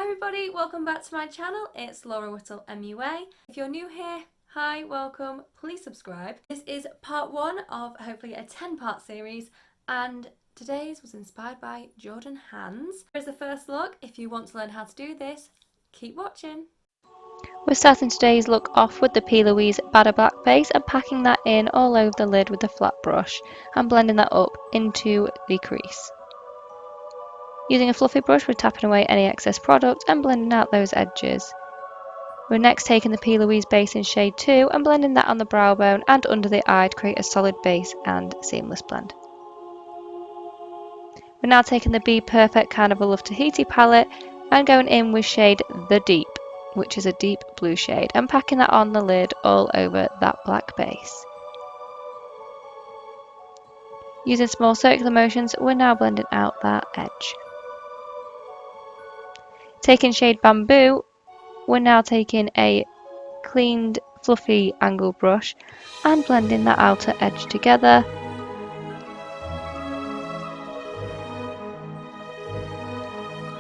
everybody, welcome back to my channel. It's Laura Whittle MUA. If you're new here, hi, welcome, please subscribe. This is part 1 of hopefully a 10-part series, and today's was inspired by Jordan Hanz. Here's the first look. If you want to learn how to do this, keep watching. We're starting today's look off with the P. Louise Batter Black base and packing that in all over the lid with a flat brush and blending that up into the crease. Using a fluffy brush, we're tapping away any excess product and blending out those edges. We're next taking the P. Louise base in shade 2 and blending that on the brow bone and under the eye to create a solid base and seamless blend. We're now taking the Be Perfect Kind of a Love Tahiti palette and going in with shade The Deep, which is a deep blue shade, and packing that on the lid all over that black base. Using small circular motions, we're now blending out that edge. Taking shade Bamboo, we're now taking a cleaned fluffy angle brush and blending that outer edge together.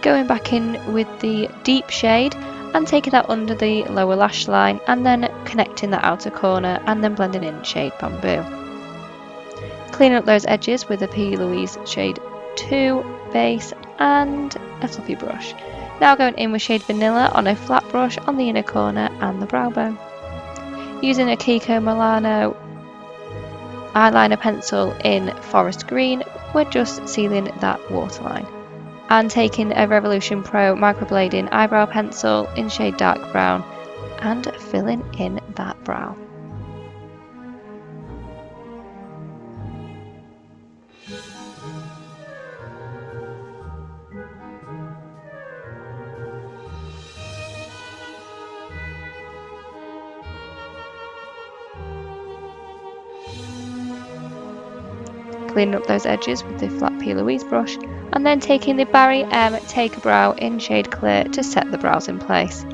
Going back in with the deep shade and taking that under the lower lash line and then connecting that outer corner and then blending in shade Bamboo. Cleaning up those edges with a P. Louise shade 2 base and a fluffy brush. Now going in with shade Vanilla on a flat brush on the inner corner and the brow bone. Using a Kiko Milano eyeliner pencil in Forest Green, we're just sealing that waterline. And taking a Revolution Pro microblading eyebrow pencil in shade Dark Brown and filling in that brow. Cleaning up those edges with the flat P. Louise brush and then taking the Barry M Take a Brow in shade Clear to set the brows in place.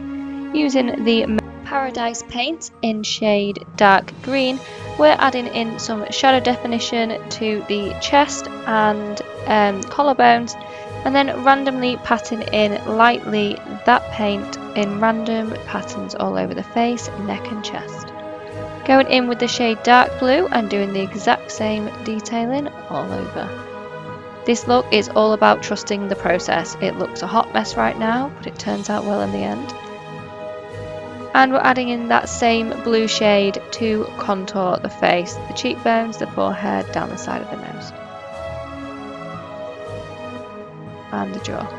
Using the Paradise paint in shade Dark Green, we're adding in some shadow definition to the chest and collarbones and then randomly patting in lightly that paint in random patterns all over the face, neck and chest. Going in with the shade Dark Blue and doing the exact same detailing all over. This look is all about trusting the process. It looks a hot mess right now, but it turns out well in the end. And we're adding in that same blue shade to contour the face, the cheekbones, the forehead, down the side of the nose. And the jaw.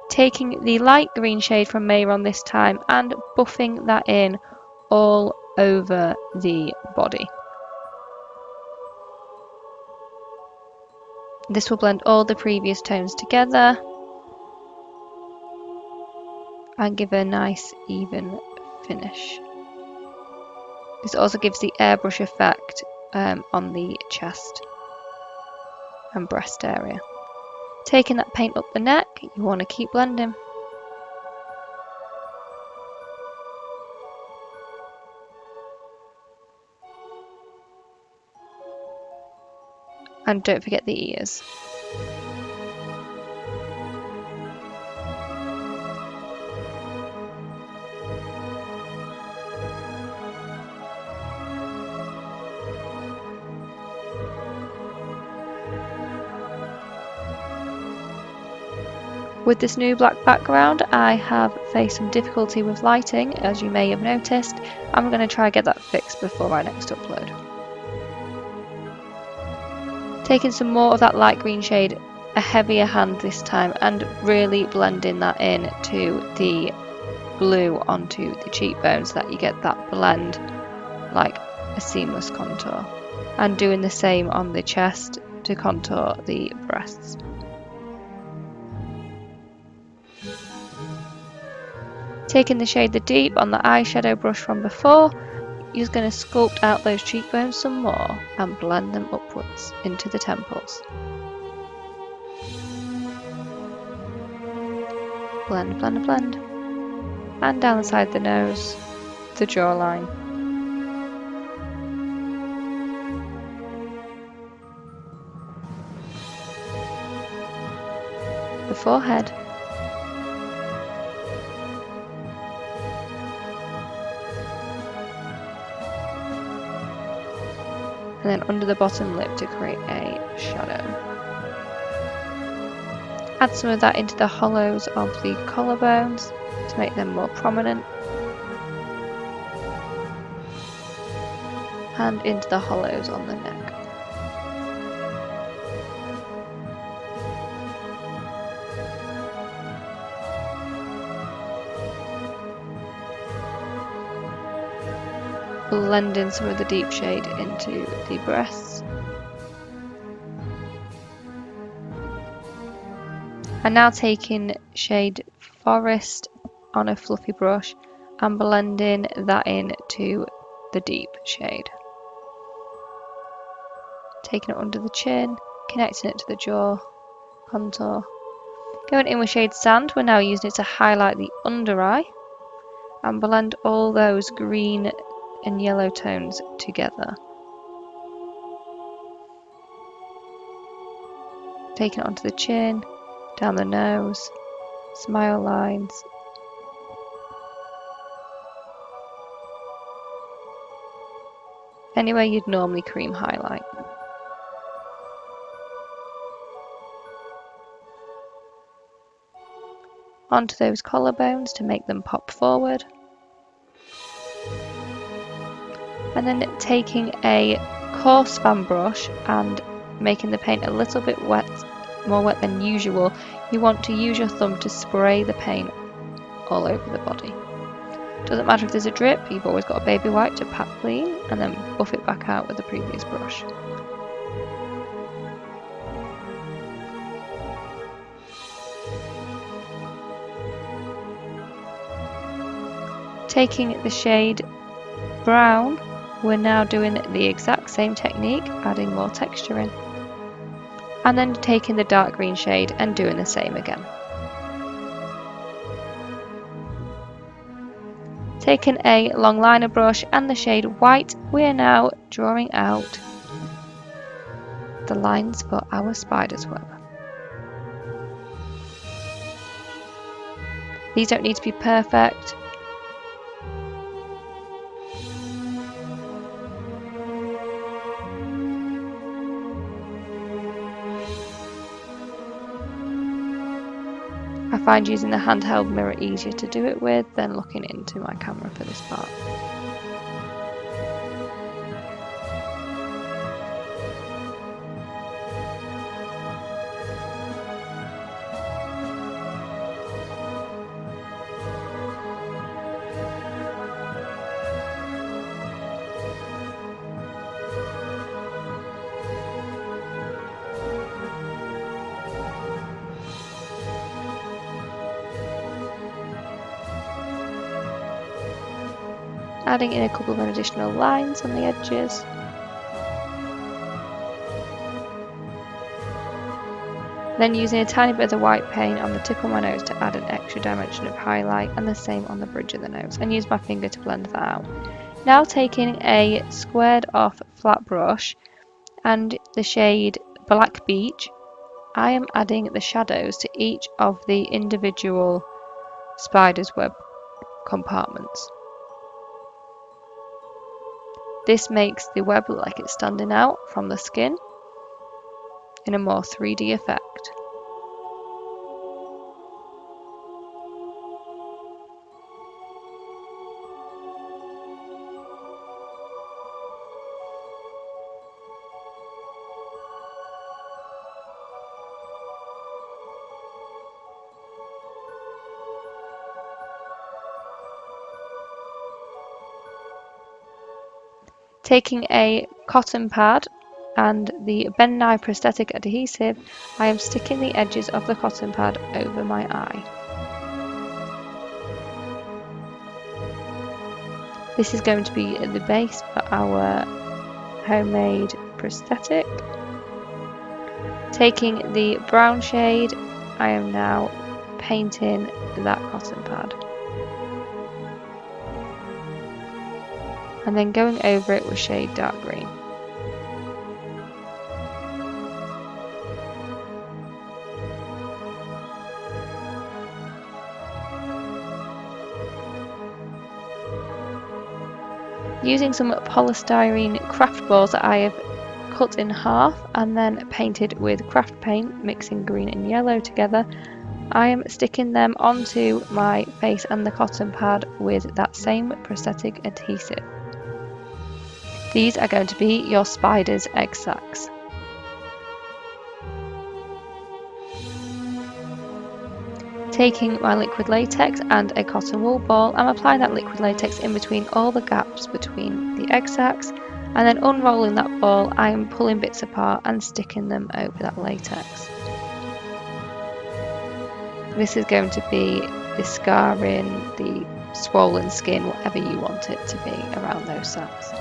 Taking the light green shade from Mayron this time and buffing that in all over the body. This will blend all the previous tones together and give a nice even finish. This also gives the airbrush effect on the chest and breast area. Taking that paint up the neck, you want to keep blending. And don't forget the ears. With this new black background, I have faced some difficulty with lighting, as you may have noticed. I'm going to try and get that fixed before my next upload. Taking some more of that light green shade, a heavier hand this time, and really blending that in to the blue onto the cheekbones so that you get that blend like a seamless contour. And doing the same on the chest to contour the breasts. Taking the shade The Deep on the eyeshadow brush from before, you're going to sculpt out those cheekbones some more and blend them upwards into the temples. Blend, blend, blend. And down the side of the nose, the jawline. The forehead. And then under the bottom lip to create a shadow. Add some of that into the hollows of the collarbones to make them more prominent. And into the hollows on the neck. Blend in some of the deep shade into the breasts. And now taking shade Forest on a fluffy brush and blending that into the deep shade. Taking it under the chin, connecting it to the jaw, contour. Going in with shade Sand, we're now using it to highlight the under eye and blend all those green and yellow tones together. Taking it onto the chin, down the nose, smile lines. Anywhere you'd normally cream highlight. Onto those collarbones to make them pop forward. And then taking a coarse fan brush and making the paint a little bit wet, more wet than usual, you want to use your thumb to spray the paint all over the body. Doesn't matter if there's a drip, you've always got a baby wipe to pat clean and then buff it back out with the previous brush. Taking the shade Brown, we're now doing the exact same technique, adding more texture in. And then taking the dark green shade and doing the same again. Taking a long liner brush and the shade White, we are now drawing out the lines for our spider's web. These don't need to be perfect. I find using the handheld mirror easier to do it with than looking into my camera for this part. Adding in a couple of additional lines on the edges. Then using a tiny bit of the white paint on the tip of my nose to add an extra dimension of highlight, and the same on the bridge of the nose, and use my finger to blend that out. Now taking a squared off flat brush and the shade Black Beach, I am adding the shadows to each of the individual spider's web compartments. This makes the web look like it's standing out from the skin in a more 3D effect. Taking a cotton pad and the Ben Nye prosthetic adhesive, I am sticking the edges of the cotton pad over my eye. This is going to be the base for our homemade prosthetic. Taking the brown shade, I am now painting that cotton pad. And then going over it with shade dark green. Using some polystyrene craft balls that I have cut in half and then painted with craft paint, mixing green and yellow together, I am sticking them onto my face and the cotton pad with that same prosthetic adhesive. These are going to be your spider's egg sacs. Taking my liquid latex and a cotton wool ball, I'm applying that liquid latex in between all the gaps between the egg sacs, and then unrolling that ball, I am pulling bits apart and sticking them over that latex. This is going to be the scarring, the swollen skin, whatever you want it to be around those sacs.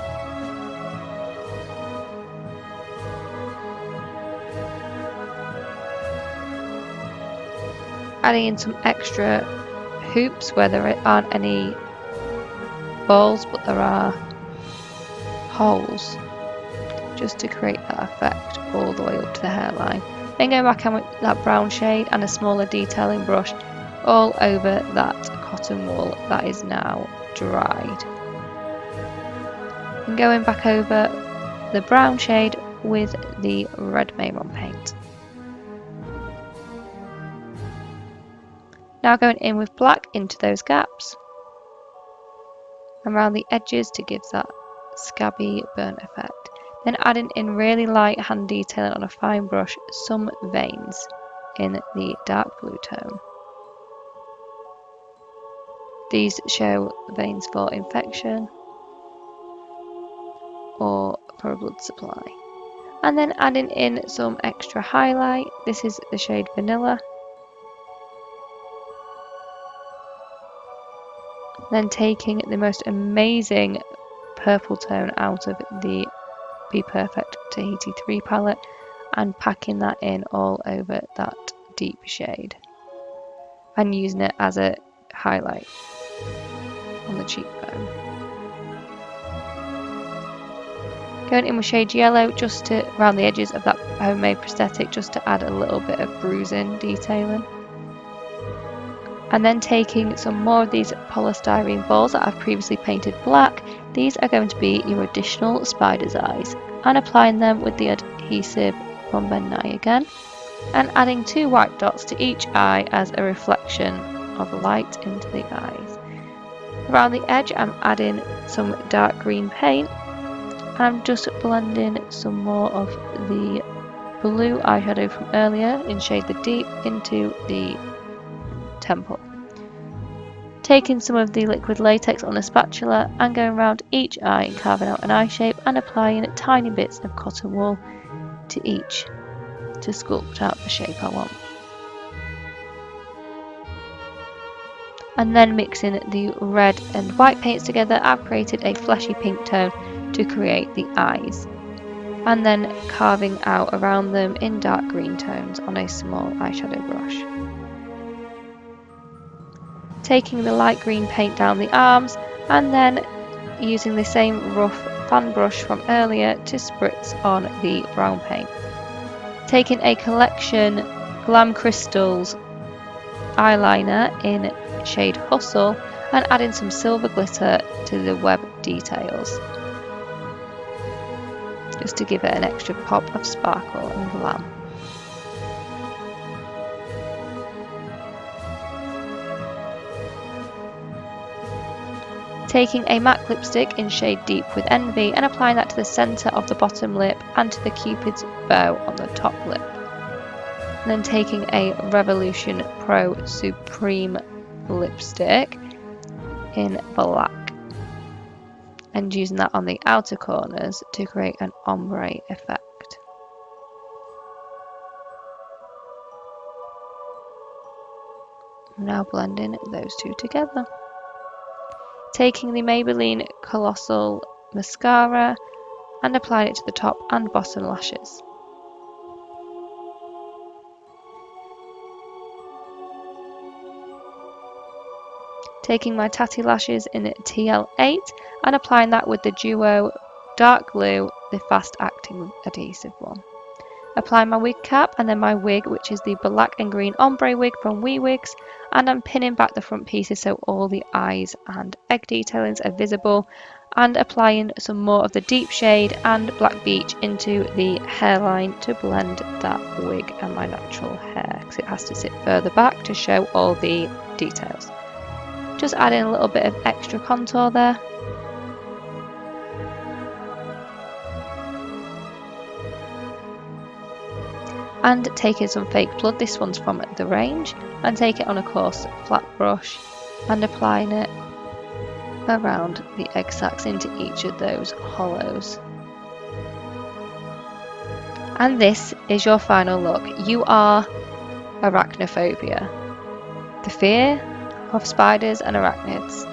Adding in some extra hoops where there aren't any balls but there are holes, just to create that effect all the way up to the hairline. Then going back in with that brown shade and a smaller detailing brush all over that cotton wool that is now dried. And going back over the brown shade with the red Mayron paint. Now going in with black into those gaps around the edges to give that scabby burnt effect. Then adding in really light hand detailing on a fine brush some veins in the dark blue tone. These show veins for infection or for a blood supply. And then adding in some extra highlight. This is the shade Vanilla. Then taking the most amazing purple tone out of the Be Perfect Tahiti 3 palette and packing that in all over that deep shade and using it as a highlight on the cheekbone. Going in with shade Yellow just to around the edges of that homemade prosthetic, just to add a little bit of bruising detailing. And then taking some more of these polystyrene balls that I've previously painted black, these are going to be your additional spider's eyes, and applying them with the adhesive from Ben Nye again, and adding 2 white dots to each eye as a reflection of light into the eyes. Around the edge I'm adding some dark green paint, and I'm just blending some more of the blue eyeshadow from earlier in shade The Deep into the temple. Taking some of the liquid latex on a spatula and going around each eye and carving out an eye shape and applying tiny bits of cotton wool to each to sculpt out the shape I want. And then mixing the red and white paints together, I've created a fleshy pink tone to create the eyes, and then carving out around them in dark green tones on a small eyeshadow brush. Taking the light green paint down the arms and then using the same rough fan brush from earlier to spritz on the brown paint. Taking a collection Glam Crystals eyeliner in shade Hustle and adding some silver glitter to the web details, just to give it an extra pop of sparkle and glam. Taking a matte lipstick in shade Deep with Envy and applying that to the centre of the bottom lip and to the Cupid's bow on the top lip. And then taking a Revolution Pro Supreme lipstick in black and using that on the outer corners to create an ombre effect. Now blending those two together. Taking the Maybelline Colossal Mascara and applying it to the top and bottom lashes. taking my tatty lashes in TL8 and applying that with the Duo Dark Glue, the fast acting adhesive one. Applying my wig cap and then my wig, which is the black and green ombre wig from Wee Wigs, and I'm pinning back the front pieces so all the eyes and egg detailings are visible, and applying some more of the deep shade and black beach into the hairline to blend that wig and my natural hair, because it has to sit further back to show all the details. Just adding a little bit of extra contour there. And taking some fake blood, this one's from the range, and take it on a coarse flat brush and applying it around the egg sacs into each of those hollows. And this is your final look. You are Arachnophobia, the fear of spiders and arachnids.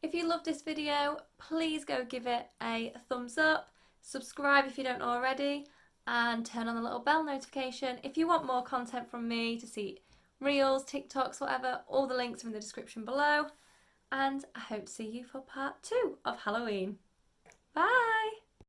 If you loved this video, please go give it a thumbs up, subscribe if you don't already, and turn on the little bell notification. If you want more content from me to see reels, TikToks, whatever, all the links are in the description below. And I hope to see you for part 2 of Halloween. Bye!